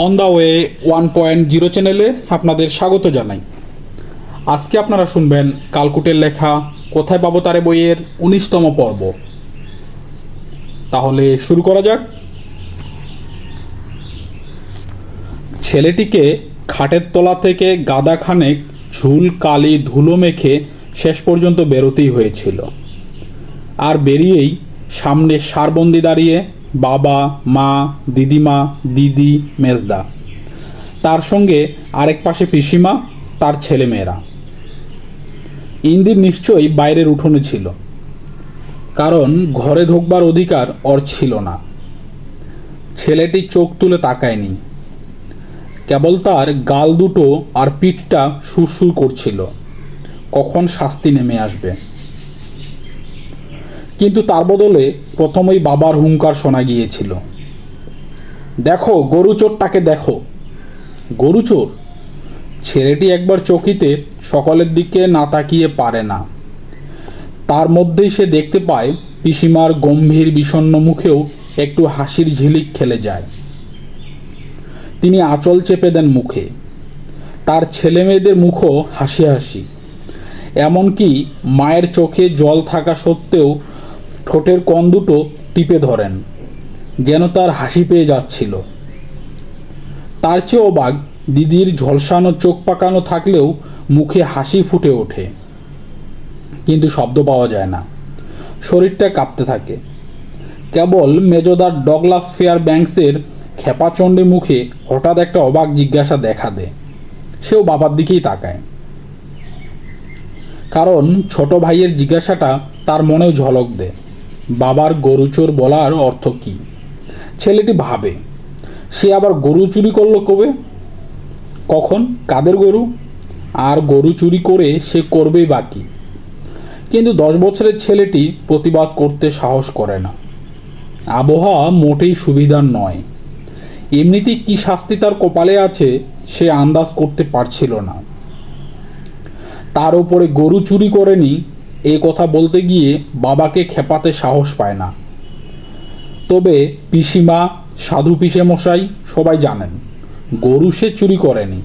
On the way 1.0 চ্যানেলে আপনাদের স্বাগত জানাই। আজকে আপনারা শুনবেন কালকুটের লেখা কোথায় পাবো তারে বইয়ের 19তম পর্ব। তাহলে শুরু করা যাক। ছেলেটিকে খাটের তলা থেকে গাদাখানেক ঝুল কালি ধুলো মেখে শেষ পর্যন্ত বেরোতেই হয়েছিল। আর বেরিয়েই সামনে সারবন্দি দাঁড়িয়ে বাবা, মা, দিদিমা, দিদি, মেজদা, তার সঙ্গে আরেক পাশে পিসিমা, তার ছেলেমেয়েরা। ইন্দির নিশ্চয়ই বাইরের উঠোনে ছিল, কারণ ঘরে ঢুকবার অধিকার ওর ছিল না। ছেলেটি চোখ তুলে তাকায়নি, কেবল তার গাল দুটো আর পিঠটা সুরসুর করছিল কখন শাস্তি নেমে আসবে। কিন্তু তার বদলে প্রথমেই বাবার হুঙ্কার শোনা গিয়েছিল, দেখো গরুচোরটাকে দেখো। গরুচোর? ছেলেটি একবার চকিতে সকলের দিকে না তাকিয়ে পারে না। তার মধ্যেই সে দেখতে পায় পিসিমার গম্ভীর বিষণ্ণ মুখেও একটু হাসির ঝিলিক খেলে যায়। তিনি আঁচল চেপে দেন মুখে। তার ছেলে মেয়েদের মুখও হাসি হাসি, এমনকি মায়ের চোখে জল থাকা সত্ত্বেও ঠোঁটের কোণ দুটো টিপে ধরেন, যেন তার হাসি পেয়ে যাচ্ছিল। তার চেয়ে অবাক দিদির ঝলসানো চোখ পাকানো থাকলেও মুখে হাসি ফুটে ওঠে, কিন্তু শব্দ পাওয়া যায় না। শরীরটা কাঁপতে থাকে। কেবল মেজদার ডগলাস ফেয়ার ব্যাংকসের খেপাচণ্ডী মুখে হঠাৎ একটা অবাক জিজ্ঞাসা দেখা দেয়। সেও বাবার দিকেই তাকায়, কারণ ছোট ভাইয়ের জিজ্ঞাসাটা তার মনেও ঝলক দেয়, বাবার গরুচোর বলার অর্থ কী। ছেলেটি ভাবে, সে আবার গরু চুরি করলো কবে, কখন, কাদের গরু? আর গরু চুরি করে সে করবেই বাকি। কিন্তু 10 বছরের ছেলেটি প্রতিবাদ করতে সাহস করে না। আবহাওয়া মোটেই সুবিধার নয়। এমনিতেই কি শাস্তি তার কপালে আছে সে আন্দাজ করতে পারছিল না। তার উপরে গরু চুরি করেনি এই কথা বলতে গিয়ে বাবাকে খেপাতে সাহস পায় না। তবে পিসিমা, সাধু পিসেমশাই সবাই জানেন গরু সে চুরি করেনি।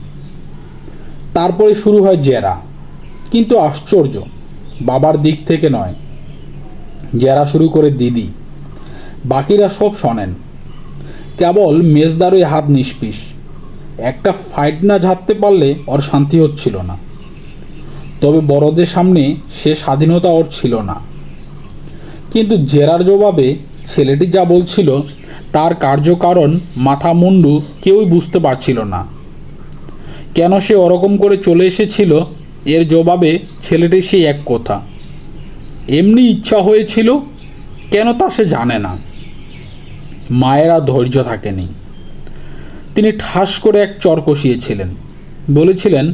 তারপরে শুরু হয় জেরা, কিন্তু আশ্চর্য, বাবার দিক থেকে নয়। জেরা শুরু করে দিদি, বাকিরা সব শোনেন। কেবল মেজদারই হাত নিষ্পিস। একটা ফাইট না ঝাড়তে পারলে ওর শান্তি হচ্ছিল না। তবে বড়দের সামনে সে স্বাধীনতা ওর ছিল না। কিন্তু জেরার জবাবে ছেলেটি যা বলছিল তার কার্যকারণ মাথা মুন্ডু কেউই বুঝতে পারছিল না। কেন সে ওরকম করে চলে এসেছিল এর জবাবে ছেলেটি সেই এক কথা, এমনি ইচ্ছা হয়েছিল, কেন তা সে জানে না। মায়ের আর ধৈর্য থাকেনি। তিনি ঠাস করে এক চর কষিয়েছিলেন, বলেছিলেন,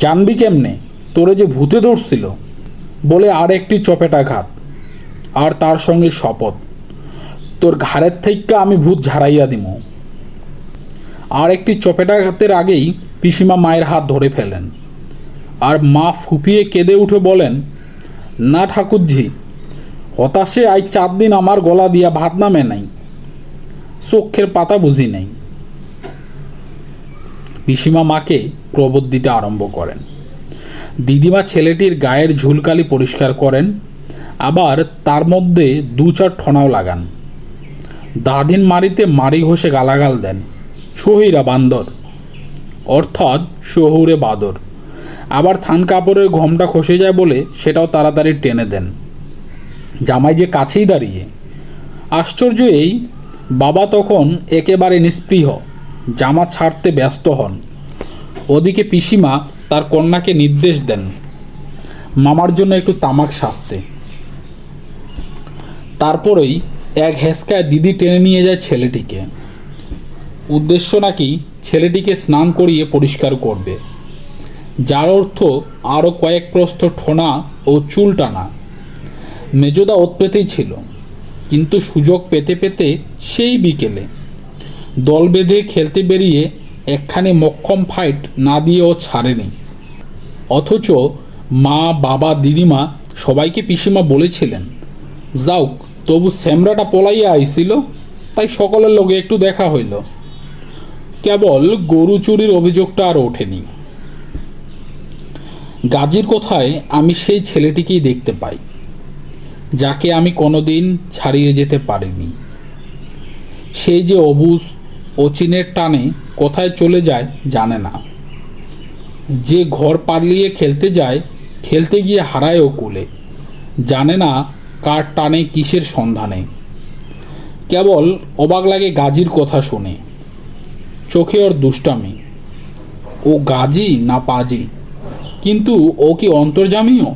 জানবি কেমনে, তোরে যে ভূতে ধরছিল, বলে আর একটি চপেটাঘাত, আর তার সঙ্গে শপথ, তোর ঘাড়ের থেকে আমি ভূত ঝাড়াইয়া দিমু। আর একটি চপেটাঘাতের আগেই পিসিমা মায়ের হাত ধরে ফেলেন, আর মা ফুপিয়ে কেঁদে উঠে বলেন, না ঠাকুরঝি, হতাশে আজ 4 দিন আমার গলা দিয়া ভাত নামে নাই, চোখের পাতা বুঝি নাই। পিসিমা মাকে প্রবোধ দিতে আরম্ভ করেন। দিদিমা ছেলেটির গায়ের ঝুলকালি পরিষ্কার করেন, আবার তার মধ্যে 2-4 ঠনাও লাগান। দাদিন মারিতে মারি ঘষে গালাগাল দেন, শহীরা বান্দর, অর্থাৎ শহুরে বাদর। আবার থান কাপড়ের ঘোমটা খসে যায় বলে সেটাও তাড়াতাড়ি টেনে দেন। জামাই যে কাছেই দাঁড়িয়ে। আশ্চর্য এই, বাবা তখন একেবারে নিস্পৃহ, জামা ছাড়তে ব্যস্ত হন। ওদিকে পিসিমা তার কন্যাকে নির্দেশ দেন মামার জন্য একটু তামাক সাজতে। তারপরেই এক হেসকায় দিদি টেনে নিয়ে যায় ছেলেটিকে। উদ্দেশ্য নাকি ছেলেটিকে স্নান করিয়ে পরিষ্কার করবে, যার অর্থ আরও কয়েক প্রস্থ ঠোনা ও চুল টানা। মেজদা ওত পেতেই ছিল, কিন্তু সুযোগ পেতে পেতে সেই বিকেলে দল বেঁধে খেলতে বেরিয়ে একখানি মক্ষম ফাইট না দিয়ে ও ছাড়েনি। অথচ মা, বাবা, দিদিমা সবাইকে পিসিমা বলেছিলেন, যাওক তবু শ্যামরাটা পলাইয়া আইছিল, তাই সকলের লগে একটু দেখা হইল। কেবল গরু চুরির অভিযোগটা আর ওঠেনি। গাজীর কথায় আমি সেই ছেলেটিকেই দেখতে পাই, যাকে আমি কোনোদিন ছাড়িয়ে যেতে পারিনি। সেই যে অবুঝ অচিনের টানে কোথায় চলে যায় জানে না, যে ঘর পালিয়ে খেলতে যায়, খেলতে গিয়ে হারায়ও কুলে, জানে না কার টানে কিসের সন্ধানে। কেবল অবাক লাগে গাজীর কথা শুনে, চোখে ওর দুষ্টামি। ও গাজী না পাজি, কিন্তু ও কি অন্তর্যামীও?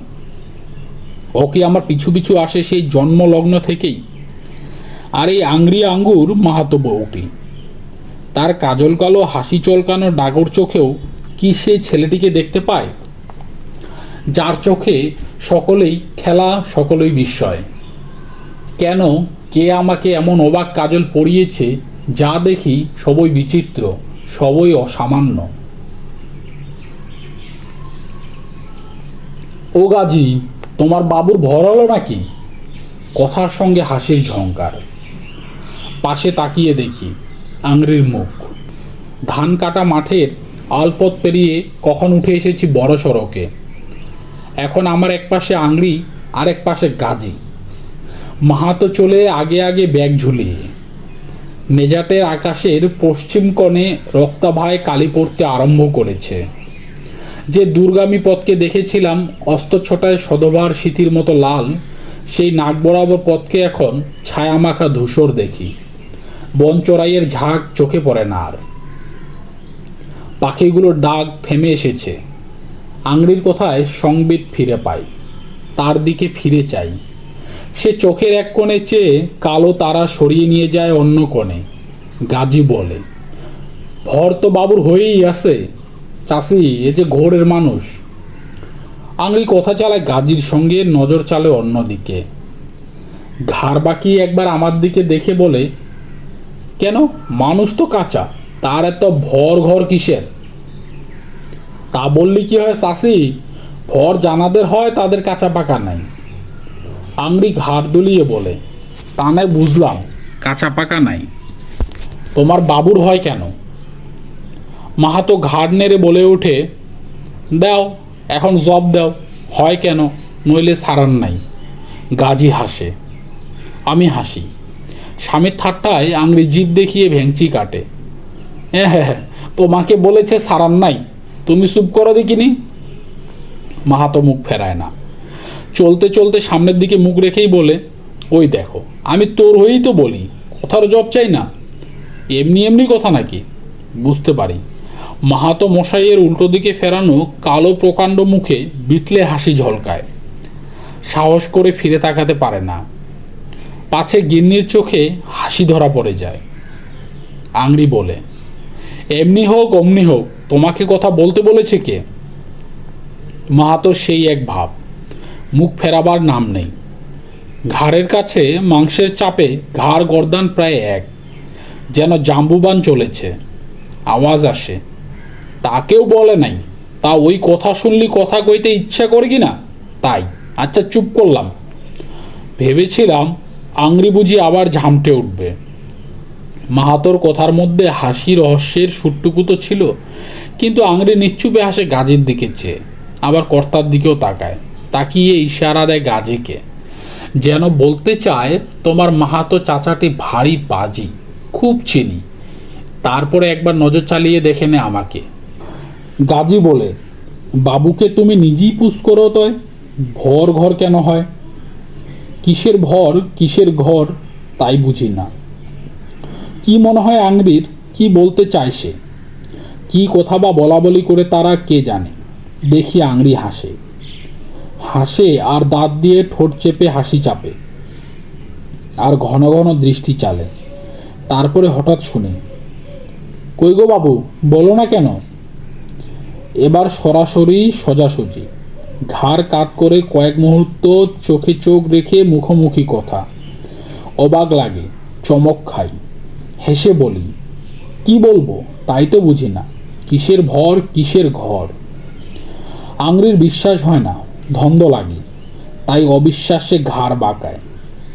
ও কি আমার পিছু পিছু আসে সেই জন্মলগ্ন থেকেই? আর এই আংড়ি আঙ্গুর মাহাতো বউটি, তার কাজল কালো হাসি চলকানো ডাগর চোখেও কি সেই ছেলেটিকে দেখতে পায়, যার চোখে সকলেই খেলা, সকলেই বিস্ময়? কেন, কে আমাকে এমন অবাক কাজল পরিয়েছে, যা দেখি সবই বিচিত্র, সবই অসামান্য? ও গাজী, তোমার বাবুর ভর হলো নাকি? কথার সঙ্গে হাসির ঝংকার। পাশে তাকিয়ে দেখি আংড়ির মুখ। ধান কাটা মাঠের আলপথ পেরিয়ে কখন উঠে এসেছি বড় সড়কে। এখন আমার এক পাশে আংড়ি, আর এক পাশে গাজী। মাহাতো চলে আগে আগে ব্যাগ ঝুলিয়ে। নেজাটের আকাশের পশ্চিম কোণে রক্তাভায় কালি পড়তে আরম্ভ করেছে। যে দূরগামী পথকে দেখেছিলাম অস্তচ্ছটায় সধবার শীতির মতো লাল, সেই নাক বরাবর পথকে এখন ছায়ামাখা ধূসর দেখি। বন চড়াইয়ের ঝাঁক চোখে পড়ে না আর। পাখিগুলোর ডাক থেমে এসেছে। আংড়ির কথায় সংবিত ফিরে পাই, তার দিকে ফিরে চাই। সে চোখের এক কোণে চেয়ে কালো তারা সরিয়ে নিয়ে যায় অন্য কোণে। গাজী বলে, ভর তো বাবুর হয়েই আছে চাষি, এ যে ঘোরের মানুষ। আংড়ি কথা চালায় গাজীর সঙ্গে, নজর চালে অন্যদিকে। ঘাড় বাঁকিয়ে একবার আমার দিকে দেখে বলে, কেন, মানুষ তো কাঁচা, তার এত ভর ঘর কিসের? তা বললি কি হয় চাষি, ভর জানাদের হয়, তাদের কাঁচা পাকা নাই। আংড়ি ঘাড় দুলিয়ে বলে, তা নয় বুঝলাম, কাঁচা পাকা নাই, তোমার বাবুর হয় কেন? মাহাতো ঘাড় নেড়ে বলে ওঠে, দাও এখন জব দাও, হয় কেন, নইলে সারান নাই। গাজী হাসে, আমি হাসি। স্বামীর ঠাট্টায় আংড়ি জিভ দেখিয়ে ভেঙচি কাটে। হ্যাঁ, তোমাকে বলেছে সারান নাই, তুমি চুপ করো দেখিনি। মাহাতো মুখ ফেরায় না, চলতে চলতে সামনের দিকে মুখ রেখেই বলে, ওই দেখো, আমি তোর হয়েই তো বলি, কথার জব চাই না। এমনি এমনি কথা নাকি? বুঝতে পারি। মাহাতো মশাইয়ের উল্টো দিকে ফেরানো কালো প্রকাণ্ড মুখে বিটলে হাসি ঝলকায়। সাহস করে ফিরে তাকাতে পারে না, পাছে গিন্নির চোখে হাসি ধরা পড়ে যায়। আংড়ি বলে, এমনি হোক অমনি হোক, তোমাকে কথা বলতে বলেছে কে? মাহাতোর সেই এক ভাব, মুখ ফেরাবার নাম নেই। ঘাড়ের কাছে মাংসের চাপে ঘাড় গর্দান প্রায় এক, যেন জাম্বুবান চলেছে। আওয়াজ আসে, তাকেও বলে নাই, তা ওই কথা শুনলি কথা কইতে ইচ্ছা করে কি না, তাই আচ্ছা চুপ করলাম। ভেবেছিলাম আংড়ি বুঝি আবার ঝামটে উঠবে। মাহাতোর কথার মধ্যে হাসি রহস্যের সুটটুকু তো ছিল, কিন্তু আংড়ি নিশ্চুপে হাসে গাজীর দিকে চেয়ে, আবার কর্তার দিকেও তাকায়, তাকিয়ে ইশারা দেয় গাজীকে, যেন বলতে চায়, তোমার মাহাতো চাচাটি ভারী বাজি, খুব চিনি। তারপরে একবার নজর চালিয়ে দেখে নে আমাকে। গাজী বলে, বাবুকে তুমি নিজেই পুষ করো তয়, ভর ঘর কেন হয়? কিসের ভর কিসের ঘর তাই বুঝি না। কি মনে হয় আংড়ির, কি বলতে চায় সে? কি কথা বা বলা বলি করে তারা কে জানে। দেখি আংড়ি হাসে, হাসে আর দাঁত দিয়ে ঠোঁট চেপে হাসি চাপে, আর ঘন ঘন দৃষ্টি চালে। তারপরে হঠাৎ শুনে, কই গো বাবু, বলো না কেন? এবার সরাসরি সোজাসুজি, ঘাড় কাত করে কয়েক মুহূর্ত চোখে চোখ রেখে মুখোমুখি কথা। অবাক লাগে, চমক খাই, হেসে বলি, কি বলবো তাই তো বুঝি না, কিসের ভর কিসের ঘর। আংড়ির বিশ্বাস হয় না, ধন্দ লাগে, তাই অবিশ্বাসে ঘাড় বাঁকায়।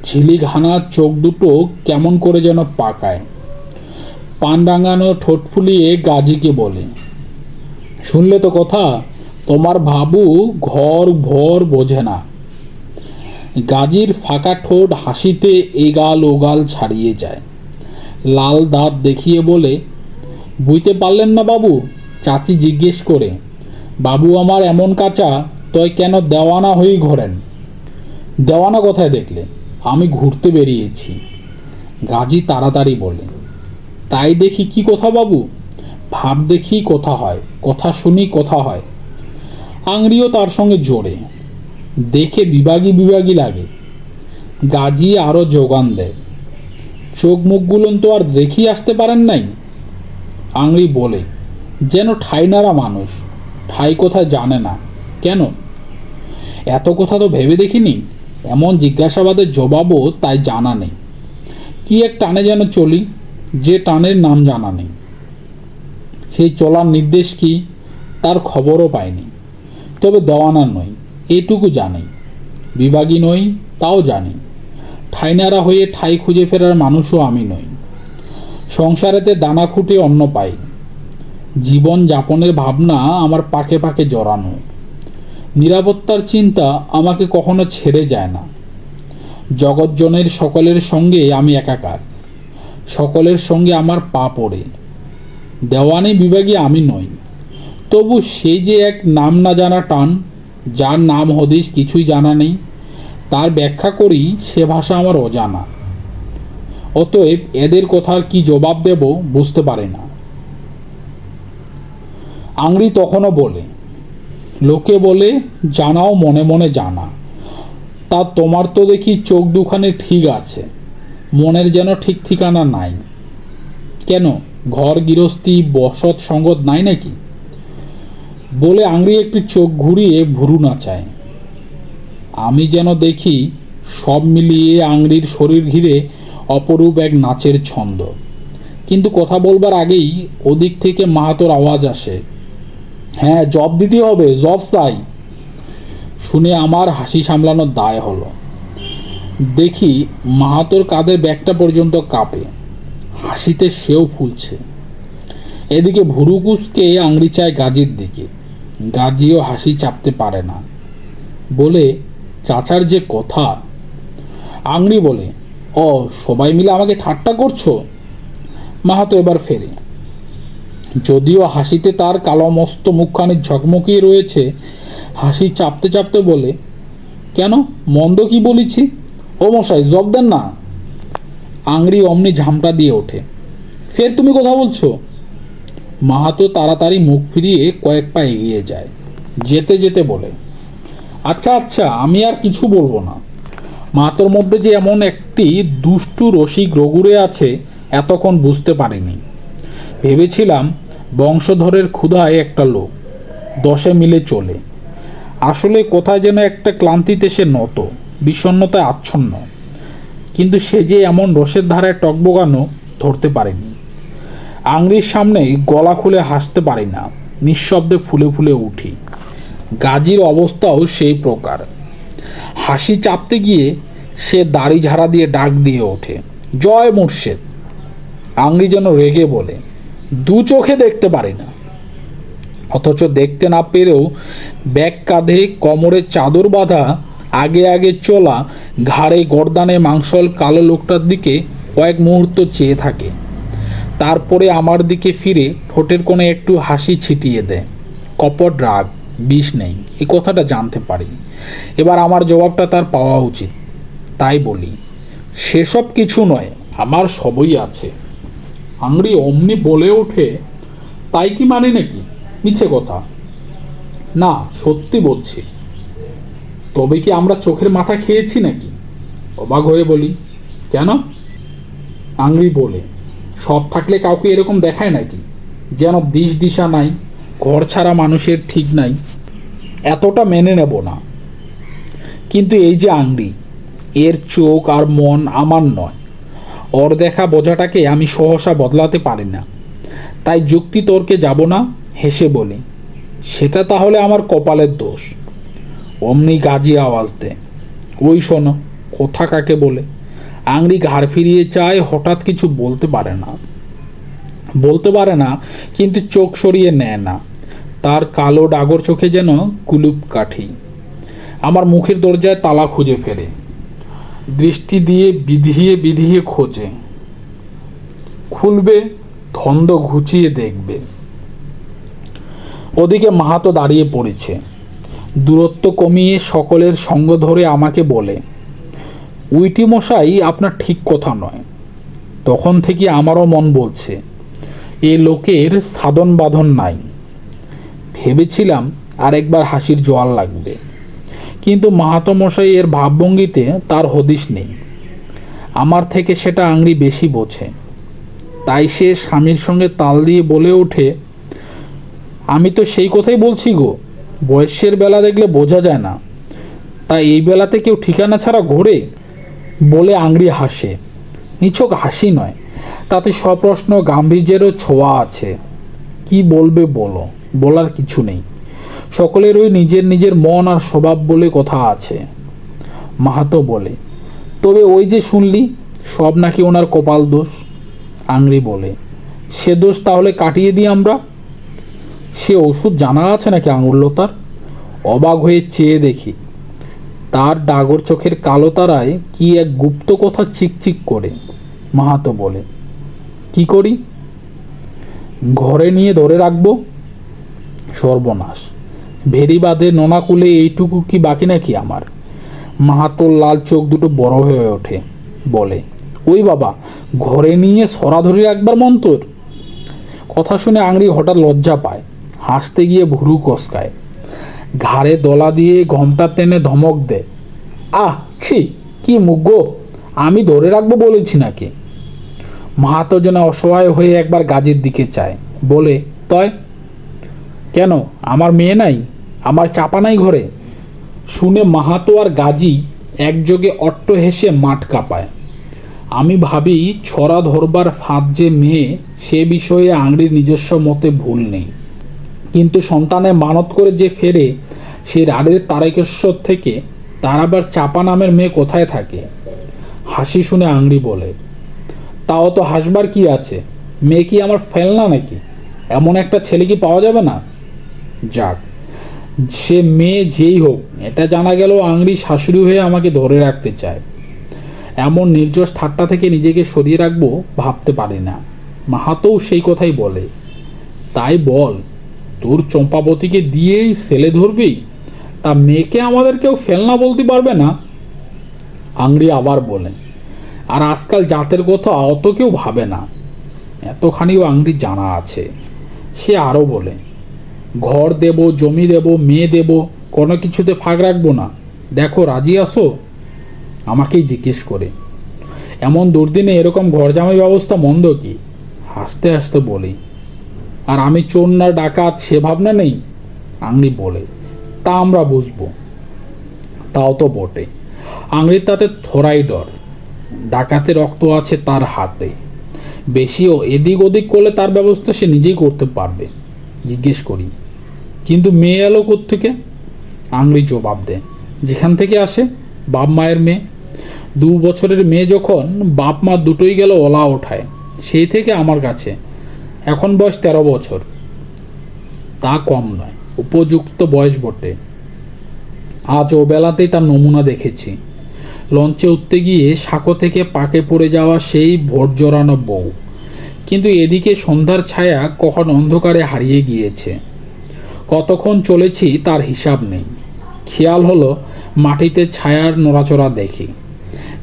ঝিলিঘানা চোখ দুটো কেমন করে যেন পাকায়। পান রাঙানো ঠোঁট ফুলিয়ে গাজীকে বলে, শুনলে তো কথা, তোমার ভাবু ঘর ভর বোঝে না। গাজীর ফাঁকা ঠোঁট হাসিতে এগাল ওগাল ছাড়িয়ে যায়। লাল দাঁত দেখিয়ে বলে, বুঝতে পারলেন না বাবু? চাচি জিজ্ঞেস করে, বাবু আমার এমন কাঁচা, তয় কেন দেওয়ানা হয়েই ঘোরেন? দেওয়ানা কোথায় দেখলে? আমি ঘুরতে বেরিয়েছি। গাজী তাড়াতাড়ি বলে, তাই দেখি কি কথা বাবু? ভাব দেখি কথা হয়, কথা শুনি কথা হয়। আংড়িও তার সঙ্গে জোরে, দেখে বিভাগী বিভাগী লাগে। গাজী আরও যোগান দেয়, চোখ মুখগুলোন তো আর দেখিয়ে আসতে পারেন নাই। আংড়ি বলে, যেন ঠাইনারা মানুষ, ঠাই কোথায় জানে না। কেন? এত কথা তো ভেবে দেখিনি। এমন জিজ্ঞাসাবাদের জবাবও তাই জানা নেই। কি এক টানে যেন চলি, যে টানের নাম জানা নেই। সেই চলার নির্দেশ কি, তার খবরও পাইনি। তবে দেওয়ানা নই, এটুকু জানি। বিভাগী নই, তাও জানি। ঠাইনারা হয়ে ঠাই খুঁজে ফেরার মানুষও আমি নই। সংসারেতে দানা খুঁটে অন্ন পাই। জীবন যাপনের ভাবনা আমার পাকে পাকে জড়ানো। নিরাপত্তার চিন্তা আমাকে কখনো ছেড়ে যায় না। জগৎজনের সকলের সঙ্গে আমি একাকার, সকলের সঙ্গে আমার পা পড়ে। দেওয়ানি বিভাগী আমি নই, তবু সেই যে এক নাম না জানা টান, যার নাম হদিস কিছুই জানা নেই, তার ব্যাখ্যা করি সে ভাষা আমার অজানা। অতএব এদের কথার কি জবাব দেব বুঝতে পারি না। আংড়ি তখনও বলে, লোকে বলে জানাও মনে মনে জানা, তা তোমার তো দেখি চোখ দুখানে ঠিক আছে, মনের যেন ঠিক ঠিকানা নাই। কেন, ঘর গৃহস্থী বসত সঙ্গত নাই নাকি? বলে আংড়ি একটু চোখ ঘুরিয়ে ভুরু নাচায়। আমি যেন দেখি সব মিলিয়ে আংড়ির শরীর ঘিরে অপরূপ এক নাচের ছন্দ। কিন্তু কথা বলবার আগেই ওদিক থেকে মাহাতোর আওয়াজ আসে, হ্যাঁ জব দিতে হবে, জব চাই। শুনে আমার হাসি সামলানোর দায় হলো। দেখি মাহাতোর কাঁধের ব্যাগটা পর্যন্ত কাঁপে, হাসিতে সেও ফুলছে। এদিকে ভুরু কুঁচকে আংড়ি চায় গাজীর দিকে। গাজীও হাসি চাপতে পারে না, বলে, চাচার যে কথা। আংড়ি বলে, ও সবাই মিলে আমাকে ঠাট্টা করছো? মাহাতো এবার ফেরে, যদিও হাসিতে তার কালো মস্ত মুখখানি ঝকমকিয়ে রয়েছে। হাসি চাপতে চাপতে বলে, কেন, মন্দ কি বলেছি? ও মশাই জব দেন না। আংড়ি অমনি ঝামটা দিয়ে ওঠে, ফের তুমি কথা বলছো? মাহাতো তাড়াতাড়ি মুখ ফিরিয়ে কয়েক পা এগিয়ে যায়। যেতে যেতে বলে, আচ্ছা আচ্ছা, আমি আর কিছু বলবো না। মাহাতোর মধ্যে যে এমন একটি দুষ্টু রসিক রগুড়ে আছে এতক্ষণ বুঝতে পারিনি। ভেবেছিলাম বংশধরের ক্ষুধায় একটা লোক, 10 মিলে চলে। আসলে কোথায় যেন একটা ক্লান্তিতে সে নত, বিষণ্ণতায় আচ্ছন্ন। কিন্তু সে যে এমন রসের ধারায় টকবগানো ধরতে পারেনি। আংড়ির সামনে গলা খুলে হাসতে পারি না, নিঃশব্দে ফুলে ফুলে উঠি। গাজীর অবস্থাও সেই প্রকার। হাসি চাপতে গিয়ে সে দাড়ি ঝাড়া দিয়ে ডাক দিয়ে ওঠে, জয় মুর্শেদ। আংড়ি যেন রেগে বলে, দু চোখে দেখতে পারি না। অথচ দেখতে না পেরেও ব্যাগ কাঁধে, কোমরে চাদর বাঁধা, আগে আগে চলা, ঘাড়ে গর্দানে মাংসল কালো লোকটার দিকে কয়েক মুহূর্ত চেয়ে থাকে। তারপরে আমার দিকে ফিরে ঠোঁটের কোণে একটু হাসি ছিটিয়ে দেয়। কপট রাগ, বিষ নেই, এই কথাটা জানতে পারি। এবার আমার জবাবটা তার পাওয়া উচিত। তাই বলি, সেসব কিছু নয়, আমার সবই আছে। আংড়ি অমনি বলে ওঠে, তাই কি মানে নাকি? মিছে কথা। না, সত্যি বলছি। তবে কি আমরা চোখের মাথা খেয়েছি নাকি? অবাক হয়ে বলি, কেন? আংড়ি বলে, সব থাকলে কাউকে এরকম দেখায় নাকি? যেন দিশ দিশা নাই, ঘর ছাড়া মানুষের ঠিক নাই। এতটা মেনে নেব না। কিন্তু এই যে আংড়ি, এর চোখ আর মন আমার নয়। ওর দেখা বোঝাটাকে আমি সহসা বদলাতে পারি না। তাই যুক্তি তর্কে যাব না, হেসে বলি, সেটা তাহলে আমার কপালের দোষ। অমনি গাজী আওয়াজ দেয়, ওই শোনো, কথা কাকে বলে। আংড়ি ঘাড় ফিরিয়ে চায়, হঠাৎ কিছু বলতে পারে না। বলতে পারে না, কিন্তু চোখ সরিয়ে নেয় না। তার কালো ডাগর চোখে যেন কুলুপ কাঠি। আমার মুখের দরজায় তালা খুঁজে ফেরে, দৃষ্টি দিয়ে বিধিয়ে বিধিয়ে খোঁজে। খুলবে, ধন্দ ঘুচিয়ে দেখবে। ওদিকে মাহাতো দাঁড়িয়ে পড়েছে, দূরত্ব কমিয়ে সকলের সঙ্গ ধরে আমাকে বলে, উইটি মশাই, আপনার ঠিক কথা নয়। তখন থেকে আমারও মন বলছে এ লোকের সাধন বাঁধন নাই। ভেবেছিলাম আর একবার হাসির জোয়ার লাগবে, কিন্তু মাহাতো মশাই এর ভাবভঙ্গিতে তার হদিশ নেই। আমার থেকে সেটা আংড়ি বেশি বোঝে। তাই সে স্বামীর সঙ্গে তাল দিয়ে বলে ওঠে, আমি তো সেই কথাই বলছি গো, বয়সের বেলা দেখলে বোঝা যায় না, তাই এই বেলাতে কেউ ঠিকানা ছাড়া ঘোরে। বলে আংড়ি হাসে, নিছক হাসি নয়, তাতে সপ্রশ্ন গাম্ভীর্যেরও ছোঁয়া আছে। কি বলবে বলো, বলার কিছু নেই। সকলের ওই নিজের নিজের মন আর স্বভাব বলে কথা আছে। মাহাতো বলে, তবে ওই যে শুনলি সব নাকি ওনার কপাল দোষ। আংড়ি বলে, সে দোষ তাহলে কাটিয়ে দিই আমরা। সে ওষুধ জানা আছে নাকি আঙুল্যতার? অবাক হয়ে চেয়ে দেখি, তার ডাগর চোখের কালো তারায় কি এক গুপ্ত কথা চিকচিক করে। মাহাতো বলে, কি করি? ঘরে নিয়ে ধরে রাখবো। সর্বনাশ, ভেরি বাঁধে নোনাকুলে এইটুকু কি বাকি নাকি আমার? মাহাতোর লাল চোখ দুটো বড় হয়ে ওঠে, বলে, ওই বাবা, ঘরে নিয়ে সরা ধরে রাখবার মন্তর? কথা শুনে আংড়ি হঠাৎ লজ্জা পায়, হাসতে গিয়ে ভুরু কসকায়, ঘাড়ে দলা দিয়ে ঘোমটা টেনে ধমক দেয়, আহ ছি, কি মুখ গো, আমি ধরে রাখবো বলেছি নাকি? মাহাতো যেন অসহায় হয়ে একবার গাজীর দিকে চায়, বলে, তয় কেন, আমার মেয়ে নাই, আমার চাপা নাই ঘরে? শুনে মাহাতো আর গাজী একযোগে অট্ট হেসে মাঠ কাঁপায়। আমি ভাবি, ছড়া ধরবার ফাঁদ যে মেয়ে, সে বিষয়ে আংড়ির নিজস্ব মতে ভুল নেই, কিন্তু সন্তানে মানত করে যে ফেরে, সে রাড়ের তারকেশ্বর থেকে তার আবার চাপা নামের মেয়ে কোথায় থাকে? হাসি শুনে আংড়ি বলে, তাও তো হাসবার কি আছে, মেয়ে কি আমার ফেলনা নাকি? এমন একটা ছেলে কি পাওয়া যাবে না? যাক, সে মেয়ে যেই হোক, এটা জানা গেল আংড়ি শাশুড়ি হয়ে আমাকে ধরে রাখতে চায়। এমন নির্জস ঠাট্টা থেকে নিজেকে সরিয়ে রাখবো ভাবতে পারি না। মাহাতোও সেই কথাই বলে, তাই বল, তোর চম্পাবতীকে দিয়েই ছেলে ধরবি, তা মেয়েকে আমাদের কেউ ফেলনা বলতে পারবে না? আংড়ি আবার বলে, আর আজকাল জাতের কথা অত কেউ ভাবে না। এতখানিও আংড়ি জানা আছে। সে আরও বলে, ঘর দেব, জমি দেব, মেয়ে দেব, কোনো কিছুতে ফাঁক রাখবো না। দেখো রাজি আসো? আমাকেই জিজ্ঞেস করে। এমন দুর্দিনে এরকম ঘর জামাই ব্যবস্থা মন্দ কি? হাসতে হাসতে বলি, আর আমি চোর না ডাকাত সে ভাবনা নেই? আংড়ি বলে, তা আমরা বুঝবো। তাও তো বটে, আংড়ির তাতে থোড়াই ডর। ডাকাতে রক্ত আছে তার হাতে, বেশিও এদিক ওদিক করলে তার ব্যবস্থা সে নিজেই করতে পারবে। জিজ্ঞেস করি, কিন্তু মেয়ে এলো কোত্থেকে? আংড়ি জবাব দেয়, যেখান থেকে আসে, বাপ মায়ের মেয়ে। 2 বছরের মেয়ে যখন বাপ মা দুটোই গেল ওলা ওঠায়, সেই থেকে আমার কাছে। এখন বয়স 13 বছর, তা কম নয়, উপযুক্ত বয়স বটে। আজ ও বেলাতেই তার নমুনা দেখেছি। লঞ্চে উঠতে গিয়ে সাঁকো থেকে পাকে পড়ে যাওয়া সেই ভোট জড়ানো বউ, কিন্তু এদিকে সন্ধ্যার ছায়া কখন অন্ধকারে হারিয়ে গিয়েছে। কতক্ষণ চলেছি তার হিসাব নেই। খেয়াল হলো মাটিতে ছায়ার নড়াচড়া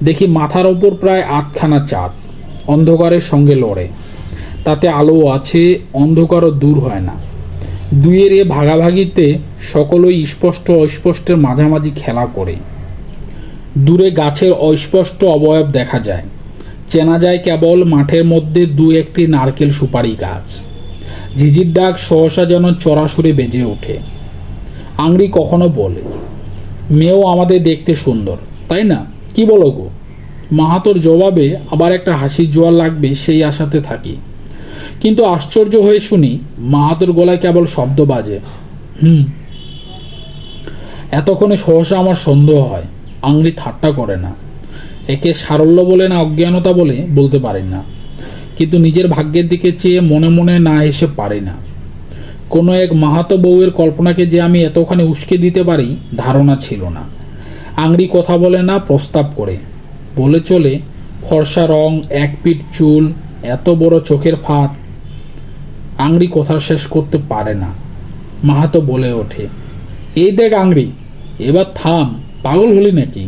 দেখি মাথার ওপর প্রায় 8খানা চাঁদ অন্ধকারের সঙ্গে লড়ে। তাতে আলো আছে, অন্ধকারও দূর হয় না। দুইয়ের এ ভাগাভাগিতে সকলই স্পষ্ট অস্পষ্টের মাঝামাঝি খেলা করে। দূরে গাছের অস্পষ্ট অবয়ব দেখা যায়, চেনা যায় কেবল মাঠের মধ্যে 2-1টি নারকেল সুপারি গাছ। ঝিঝির ডাক সহসা যেন চড়াসুরে বেজে ওঠে। আংড়ি কখনো বলে, মেয়েও আমাদের দেখতে সুন্দর, তাই না? কি বলো গো? মাহাতোর জবাবে আবার একটা হাসির জোয়ার লাগবে সেই আশাতে থাকি, কিন্তু আশ্চর্য হয়ে শুনি মাহাতোর গলায় কেবল শব্দ বাজে, এতক্ষণে সহসা আমার সন্দেহ হয় আংড়ি ঠাট্টা করে না। একে সারল্য বলে না অজ্ঞানতা বলে বলতে পারি না, কিন্তু নিজের ভাগ্যের দিকে চেয়ে মনে মনে না হেসে পারি না। কোনো এক মাহাতো বউয়ের কল্পনাকে যে আমি এতখানি উস্কে দিতে পারি ধারণা ছিল না। আংড়ি কথা বলে না, প্রস্তাব করে বলে চলে, ফর্সা রং, এক পিঠ চুল, এত বড় চোখের ফাঁক। আংড়ি কথা শেষ করতে পারে না। মাহাতো বলে ওঠে, এই দেখ আংড়ি, এবার থাম, পাগল হলি নাকি?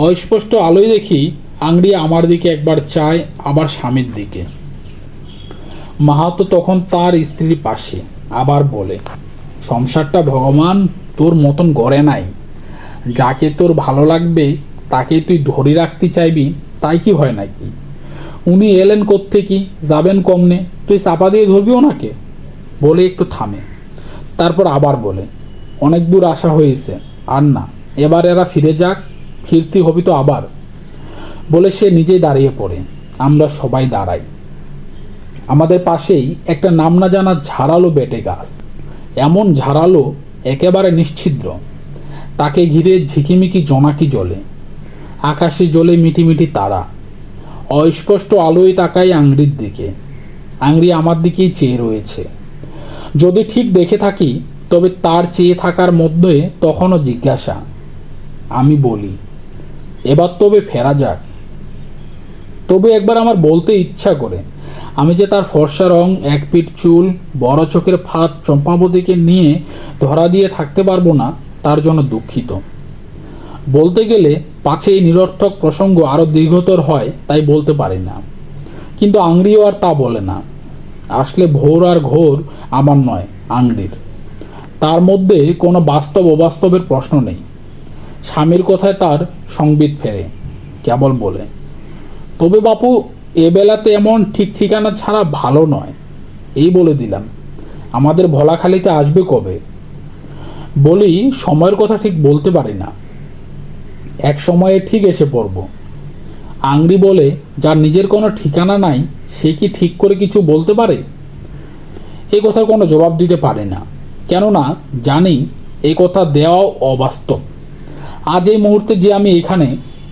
অস্পষ্ট আলোয় দেখি আংড়ি আমার দিকে একবার চায়, আবার স্বামীর দিকে। মাহাতো তখন তার স্ত্রীর পাশে, আবার বলে, সংসারটা ভগবান তোর মতন গড়ে নাই। যাকে তোর ভালো লাগবে তাকে তুই ধরে রাখতে চাইবি, তাই কি হয় নাকি? উনি এলেন কোত্থেকে, যাবেন কমনে, তুই চাপা দিয়ে ধরবি ওনাকে? বলে একটু থামে, তারপর আবার বলে, অনেক দূর আসা হয়েছে, আর না, এবার এরা ফিরে যাক, ফিরতে হবি তো আবার। বলে সে নিজেই দাঁড়িয়ে পড়ে। আমরা সবাই দাঁড়াই। আমাদের পাশেই একটা নাম না জানা ঝাড়ালো বেটে গাছ, এমন ঝাড়ালো একেবারে নিশ্ছিদ্র। তাকে ঘিরে ঝিকিমিকি জোনাকি জ্বলে, আকাশে জ্বলে মিটিমিটি তারা। অস্পষ্ট আলোয় তাকাই আংড়ির দিকে। আংড়ি আমার দিকেই চেয়ে রয়েছে। যদি ঠিক দেখে থাকি তবে তার চেয়ে থাকার মধ্যে তখনও জিজ্ঞাসা। আমি বলি, এবার তবে ফেরা যাক। তবে একবার আমার বলতে ইচ্ছা করে, আমি যে তার ফর্সা রং, এক পিঠ চুল, বড় চোখের ফাঁক চম্পাবতীকে নিয়ে ধরা দিয়ে থাকতে পারবো না, তার জন্য দুঃখিত। বলতে গেলে পাছে এই নিরর্থক প্রসঙ্গ আরও দীর্ঘতর হয়, তাই বলতে পারি না। কিন্তু আংড়িও আর তা বলে না। আসলে ভোর আর ঘোর আমার নয়, আংড়ির। তার মধ্যে কোনো বাস্তব অবাস্তবের প্রশ্ন নেই। স্বামীর কথায় তার সংবিত ফেরে, কেবল বলে, তবে বাপু, এ বেলাতে এমন ঠিক ঠিকানা ছাড়া ভালো নয়, এই বলে দিলাম। আমাদের ভোলাখালিতে আসবে কবে? বলি, সময়ের কথা ঠিক বলতে পারি না, এক সময়ে ঠিক এসে পড়ব। আংড়ি বলে, যার নিজের কোনো ঠিকানা নাই সে কি ঠিক করে কিছু বলতে পারে? এ কথার কোনো জবাব দিতে পারে না, কেননা জানি এই কথা দেওয়াও অবাস্তব। আজ এই মুহূর্তে যে আমি এখানে,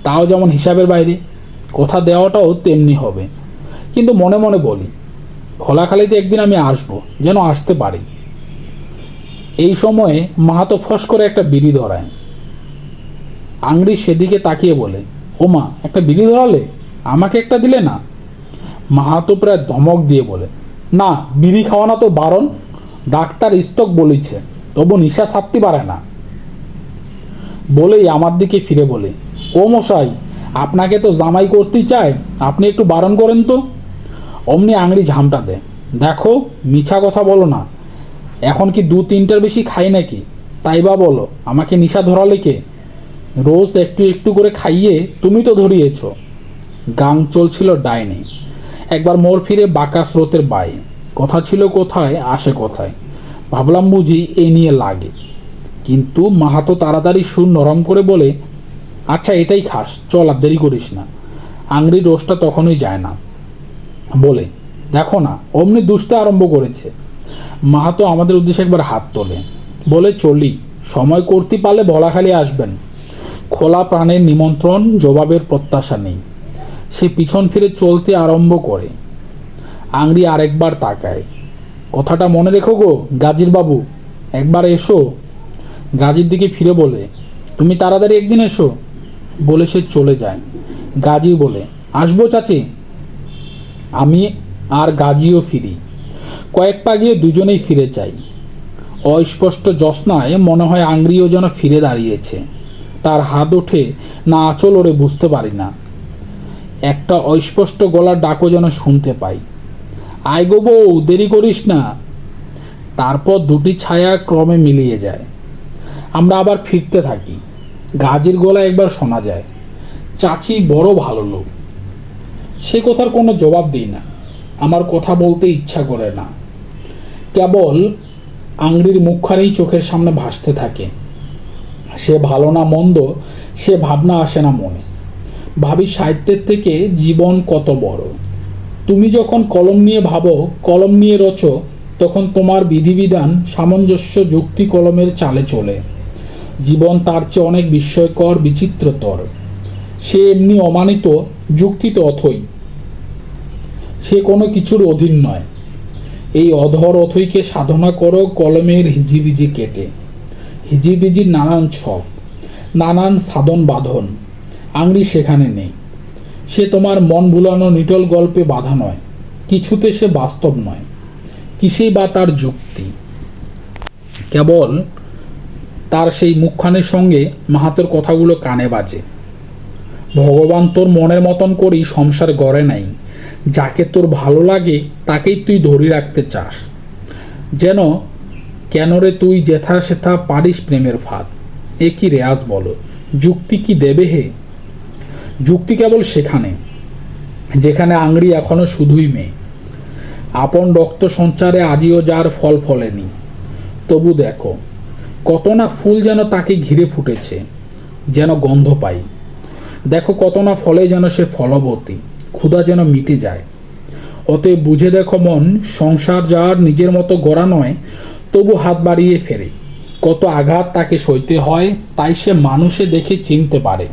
তাও যেমন হিসাবের বাইরে, কথা দেওয়াটাও তেমনি হবে। কিন্তু মনে মনে বলি, ভোলাখালিতে একদিন আমি আসবো, যেন আসতে পারি। এই সময়ে মাহাতো ফস করে একটা বিড়ি ধরায়। আংড়ি সেদিকে তাকিয়ে বলে, ও মা, একটা বিড়ি ধরালে, আমাকে একটা দিলে না? মাহাতো প্রায় ধমক দিয়ে বলে, না, বিড়ি খাওয়ানো তো বারণ, ডাক্তার স্তক বলেছে, তবু নিশা ছাড়তে পারে না। বলেই আমার দিকে ফিরে বলে, ও মশাই, আপনাকে তো জামাই করতেই চায়, আপনি একটু বারণ করেন তো। অমনি আংড়ি ঝামটা দেয়, দেখো, মিছা কথা বলো না, এখন কি 2-3টার বেশি খাই নাকি? তাই বা বলো, আমাকে নিশা ধরালে কে? রোজ একটু একটু করে খাইয়ে তুমি তো ধরিয়েছ। গাং চলছিল ডাইনে, একবার মোড় ফিরে বাঁকা স্রোতের বায়ে। কথা ছিল কোথায়, আসে কোথায়। ভাবলাম বুঝি এ নিয়ে লাগে। কিন্তু মাহাতো তাড়াতাড়ি সুর নরম করে বলে, আচ্ছা এটাই খাস, চল আর দেরি করিস না। আংড়ির রোজটা তখনই যায় না। বলে, দেখো না, অমনি দুষতে আরম্ভ করেছে। মাহাতো আমাদের উদ্দেশ্যে একবার হাত তোলে, বলে, চলি, সময় করতে পারলে ভোলাখালি আসবেন। খোলা প্রাণের নিমন্ত্রণ, জবাবের প্রত্যাশা নেই। সে পিছন ফিরে চলতে আরম্ভ করে। আংড়ি আরেকবার তাকায়, কথাটা মনে রেখো গো গাজীর বাবু, একবার এসো। গাজীর দিকে ফিরে বলে, তুমি তাড়াতাড়ি একদিন এসো। বলে সে চলে যায়। গাজী বলে, আসবো চাচি। আমি আর গাজীও ফিরি। কয়েক পা গিয়ে দুজনেই ফিরে যাই। অস্পষ্ট জ্যোৎস্নায় মনে হয় আংড়িও যেন ফিরে দাঁড়িয়েছে। তার হাত ওঠে না আঁচল ওরে বুঝতে পারি না। একটা অস্পষ্ট গলার ডাকও যেন শুনতে পাই, আয় গো বউ, দেরি করিস না। তারপর দুটি ছায়া ক্রমে মিলিয়ে যায়। আমরা আবার ফিরতে থাকি। গাজীর গলা একবার শোনা যায়, চাচি বড় ভালো লোক। সে কথার কোনো জবাব দিই না, আমার কথা বলতে ইচ্ছা করে না। কেবল আংড়ির মুখখানি চোখের সামনে ভাসতে থাকে। সে ভালো না মন্দ সে ভাবনা আসে না মনে। ভাবি সাহিত্যের থেকে জীবন কত বড়। তুমি যখন কলম নিয়ে ভাবো, কলম নিয়ে রচো, তখন তোমার বিধিবিধান সামঞ্জস্য যুক্তি কলমের চালে চলে। জীবন তার চেয়ে অনেক বিস্ময়কর, বিচিত্রতর। সে এমনি অমানিত, যুক্তি তো অথই। সে কোনো কিছুর অধীন নয়। এই অধর অথৈকে সাধনা করো কলমের হিজিবিজি কেটে। হিজিবিজির নানান ছক, নানান সাধন বাঁধন, আংড়ি সেখানে নেই। সে তোমার মন ভুলানো নিটল গল্পে বাধা নয়, কিছুতে সে বাস্তব নয়। কিসেই বা তার যুক্তি? কেবল তার সেই মুখখানের সঙ্গে মাহাতের কথাগুলো কানে বাজে। ভগবান তোর মনের মতন করেই সংসার গড়ে নাই। যাকে তোর ভালো লাগে তাকেই তুই ধরে রাখতে চাস। যেন কেন রে তুই যেথা সেথা পারিস প্রেমের ফাঁদ। এ কি রেয়াজ বলো, যুক্তি কি দেবে হে? যুক্তি কেবল সেখানে যেখানে আংড়ি এখনো শুধুই মেয়ে। আপন রক্ত সঞ্চারে আজিও যার ফল ফলেনি, তবু দেখো কত না ফুল যেন তাকে ঘিরে ফুটেছে, যেন গন্ধ পাই। দেখো কত না ফলে যেন সে ফলবতী, ক্ষুধা যেন মিটে যায়। অতএব বুঝে দেখো মন, সংসার যার নিজের মতো গড়া নয়, তবু হাত বাড়িয়ে ফেরে। কত আঘাত তাকে সইতে হয়, তাই সে মানুষে দেখে চিনতে পারে।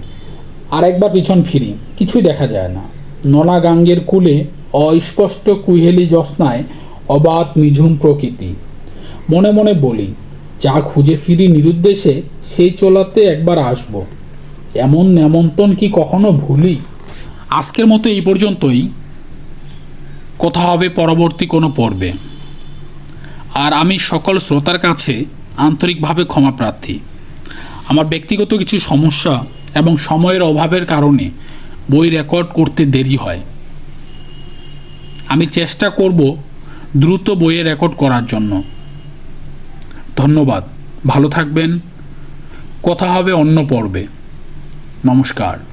আর একবার পিছন ফিরি, কিছুই দেখা যায় না। ননা গাঙ্গের কূলে অস্পষ্ট কুহেলি জ্যোৎস্নায় অবাধ নিঝুম প্রকৃতি। মনে মনে বলি, যা খুঁজে ফিরি নিরুদ্দেশে, সেই চলাতে একবার আসব। এমন নেমন্তন কি কখনো ভুলি? আজকের মতো এই পর্যন্তই। কথা হবে পরবর্তী কোনো পর্বে। আর আমি সকল শ্রোতার কাছে আন্তরিকভাবে ক্ষমা প্রার্থী। আমার ব্যক্তিগত কিছু সমস্যা এবং সময়ের অভাবের কারণে বই রেকর্ড করতে দেরি হয়। আমি চেষ্টা করব দ্রুত বইয়ে রেকর্ড করার জন্য। ধন্যবাদ, ভালো থাকবেন। কথা হবে অন্য পর্বে। নমস্কার।